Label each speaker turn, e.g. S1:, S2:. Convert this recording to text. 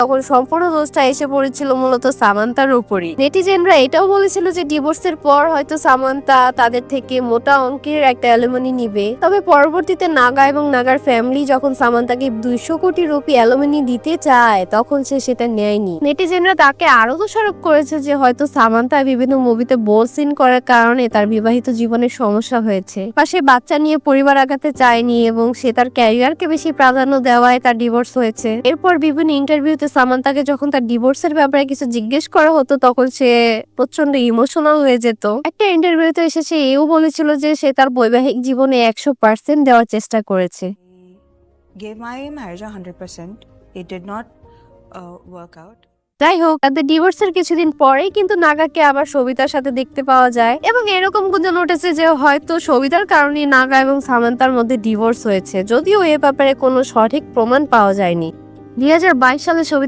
S1: তখন সম্পূর্ণ দোষটা এসে পড়েছিল মূলত সামান্তার উপরই। নেটিজেনরা এটাও বলেছিল যে ডিভোর্সের পর হয়তো সামান্তা তাদের থেকে মোটা অঙ্কের একটা অ্যালুমিনি নিবে। তবে পরবর্তীতে নাগা এবং নাগার ফ্যামিলি যখন সামান্তাকে 200 কোটি রুপি অ্যালুমিনি দিতে চায় তখন সে সেটা নেয়নি। নেটিজেনরা তাকে আরো দোষারোপ করেছে যে হয়তো সামান্তা বিভিন্ন মুভিতে বোল্ড সিন করার কারণে তার বিবাহিত জীবনের সমস্যা হয়েছে, পাশে বাচ্চা নিয়ে পরিবার আগাতে চায়নি এবং সে তার ক্যারিয়ারকে বেশি প্রাধান্য দেওয়ায় তার ডিভোর্স হয়েছে। এরপর বিভিন্ন ইন্টারভিউতে সামান্তাকে যখন তার ডিভোর্সের ব্যাপারে কিছু জিজ্ঞেস করা হতো তখন সে প্রচন্ড ইমোশনাল হয়ে যেত। একটা ইন্টারভিউতে এসে সে এও বলেছিল যে সে তার বৈবাহিক জীবনে 100% দেওয়ার চেষ্টা করেছে।
S2: Gave my marriage 100%. It did not work out.
S1: যাই হোক, তাদের ডিভোর্সের কিছুদিন পরেই কিন্তু নাগাকে আবার সবিতার সাথে দেখতে পাওয়া যায় এবং এরকম গুঞ্জন উঠেছে যে হয়তো সবিতার কারণে নাগা এবং সামান্তার মধ্যে ডিভোর্স হয়েছে, যদিও এ ব্যাপারে কোনো সঠিক প্রমাণ পাওয়া যায়নি। 2022 সালে সবিতা